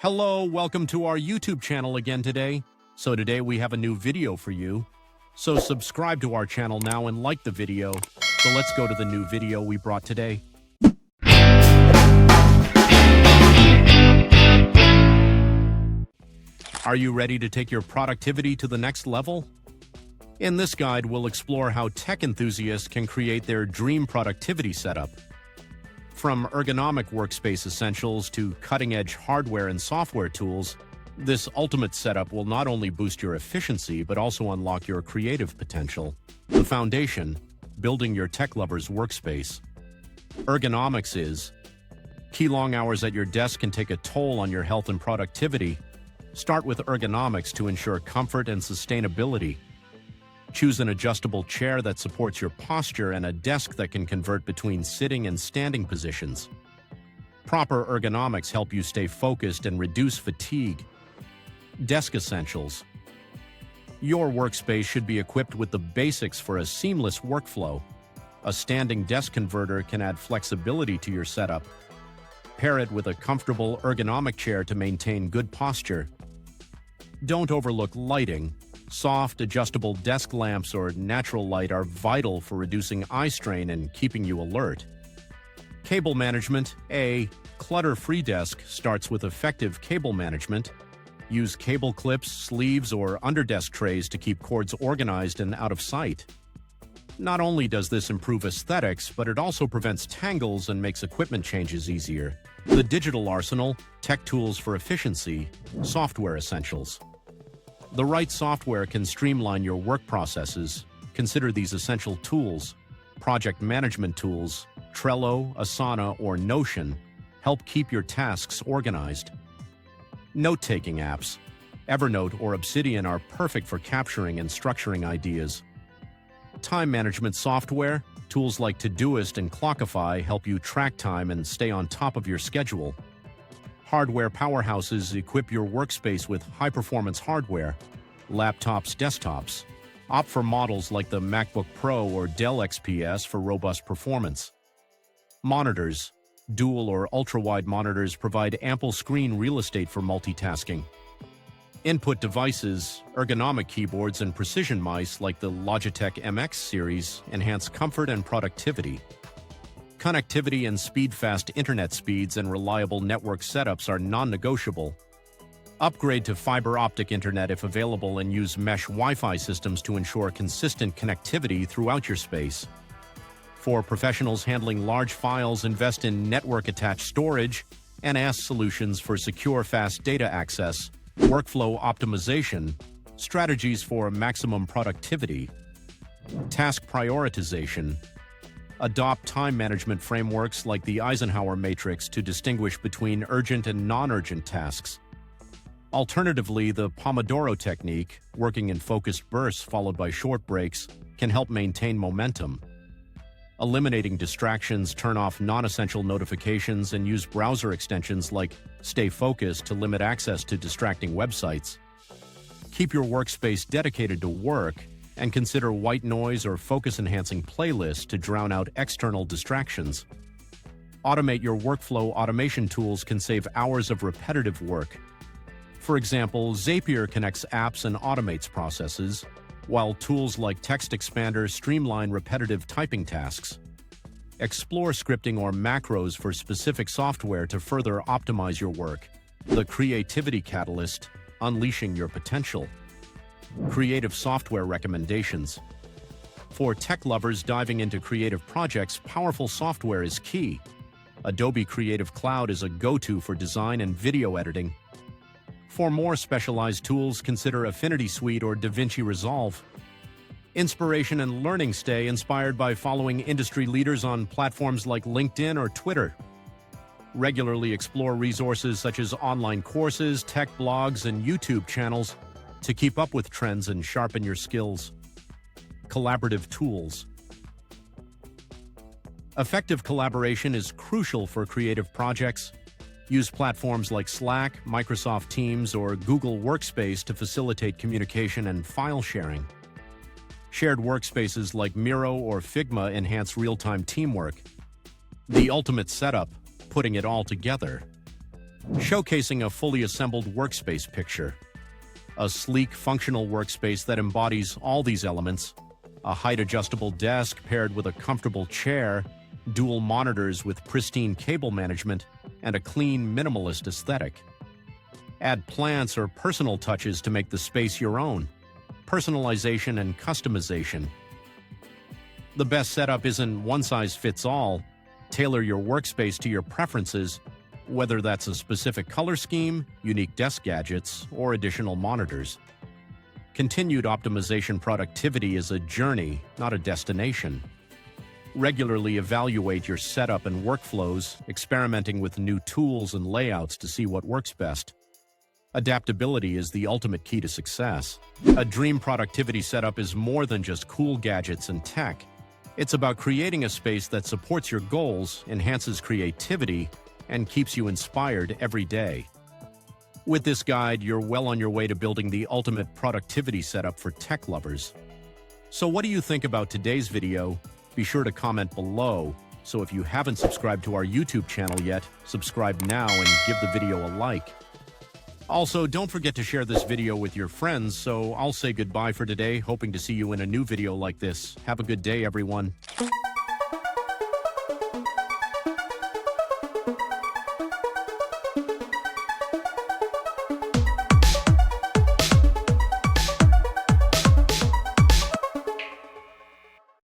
Hello, welcome to our YouTube channel again today. So today we have a new video for you. So subscribe to our channel now and like the video. So let's go to the new video we brought today. Are you ready to take your productivity to the next level? In this guide, we'll explore how tech enthusiasts can create their dream productivity setup. From ergonomic workspace essentials to cutting-edge hardware and software tools, this ultimate setup will not only boost your efficiency but also unlock your creative potential. The foundation: building your tech lover's workspace. Ergonomics is key. Long hours at your desk can take a toll on your health and productivity. Start with ergonomics to ensure comfort and sustainability. Choose an adjustable chair that supports your posture and a desk that can convert between sitting and standing positions. Proper ergonomics help you stay focused and reduce fatigue. Desk essentials. Your workspace should be equipped with the basics for a seamless workflow. A standing desk converter can add flexibility to your setup. Pair it with a comfortable ergonomic chair to maintain good posture. Don't overlook lighting. Soft, adjustable desk lamps or natural light are vital for reducing eye strain and keeping you alert. Cable management. A clutter-free desk starts with effective cable management. Use cable clips, sleeves, or under-desk trays to keep cords organized and out of sight. Not only does this improve aesthetics, but it also prevents tangles and makes equipment changes easier. The digital arsenal, tech tools for efficiency, software essentials. The right software can streamline your work processes. Consider these essential tools. Project management tools, Trello, Asana, or Notion, help keep your tasks organized. Note-taking apps. Evernote or Obsidian are perfect for capturing and structuring ideas. Time management software, tools like Todoist and Clockify help you track time and stay on top of your schedule. Hardware powerhouses equip your workspace with high-performance hardware. Laptops, desktops. Opt for models like the MacBook Pro or Dell XPS for robust performance. Monitors. Dual or ultra-wide monitors provide ample screen real estate for multitasking. Input devices, ergonomic keyboards and precision mice like the Logitech MX series enhance comfort and productivity. Connectivity and speed-fast internet speeds and reliable network setups are non-negotiable. Upgrade to fiber optic internet if available and use mesh Wi-Fi systems to ensure consistent connectivity throughout your space. For professionals handling large files, invest in network-attached storage, NAS solutions for secure fast data access, workflow optimization, strategies for maximum productivity, task prioritization. Adopt time management frameworks like the Eisenhower matrix to distinguish between urgent and non-urgent tasks. Alternatively, the Pomodoro technique, working in focused bursts followed by short breaks, can help maintain momentum. Eliminating distractions, turn off non-essential notifications, and use browser extensions like Stay Focused to limit access to distracting websites. Keep your workspace dedicated to work, and consider white noise or focus-enhancing playlists to drown out external distractions. Automate your workflow. Automation tools can save hours of repetitive work. For example, Zapier connects apps and automates processes, while tools like Text Expander streamline repetitive typing tasks. Explore scripting or macros for specific software to further optimize your work. The Creativity Catalyst, unleashing your potential. Creative software recommendations. For tech lovers diving into creative projects, powerful software is key. Adobe Creative Cloud is a go-to for design and video editing. For more specialized tools, consider Affinity Suite or DaVinci Resolve. Inspiration and learning. Stay inspired by following industry leaders on platforms like LinkedIn or Twitter. Regularly explore resources such as online courses, tech blogs, and YouTube channels to keep up with trends and sharpen your skills. Collaborative tools. Effective collaboration is crucial for creative projects. Use platforms like Slack, Microsoft Teams, or Google Workspace to facilitate communication and file sharing. Shared workspaces like Miro or Figma enhance real-time teamwork. The ultimate setup, putting it all together. showcasing a fully assembled workspace picture. A sleek, functional workspace that embodies all these elements: a height-adjustable desk paired with a comfortable chair, dual monitors with pristine cable management, and a clean, minimalist aesthetic. Add plants or personal touches to make the space your own. Personalization and customization. The best setup isn't one-size-fits-all. Tailor your workspace to your preferences, whether that's a specific color scheme, unique desk gadgets, or additional monitors. Continued optimization productivity is a journey, not a destination. Regularly evaluate your setup and workflows, experimenting with new tools and layouts to see what works best. Adaptability is the ultimate key to success. A dream productivity setup is more than just cool gadgets and tech. It's about creating a space that supports your goals, enhances creativity, and keeps you inspired every day. With this guide, you're well on your way to building the ultimate productivity setup for tech lovers. So what do you think about today's video? Be sure to comment below. So if you haven't subscribed to our YouTube channel yet, subscribe now and give the video a like. Also, don't forget to share this video with your friends, so I'll say goodbye for today, hoping to see you in a new video like this. Have a good day, everyone.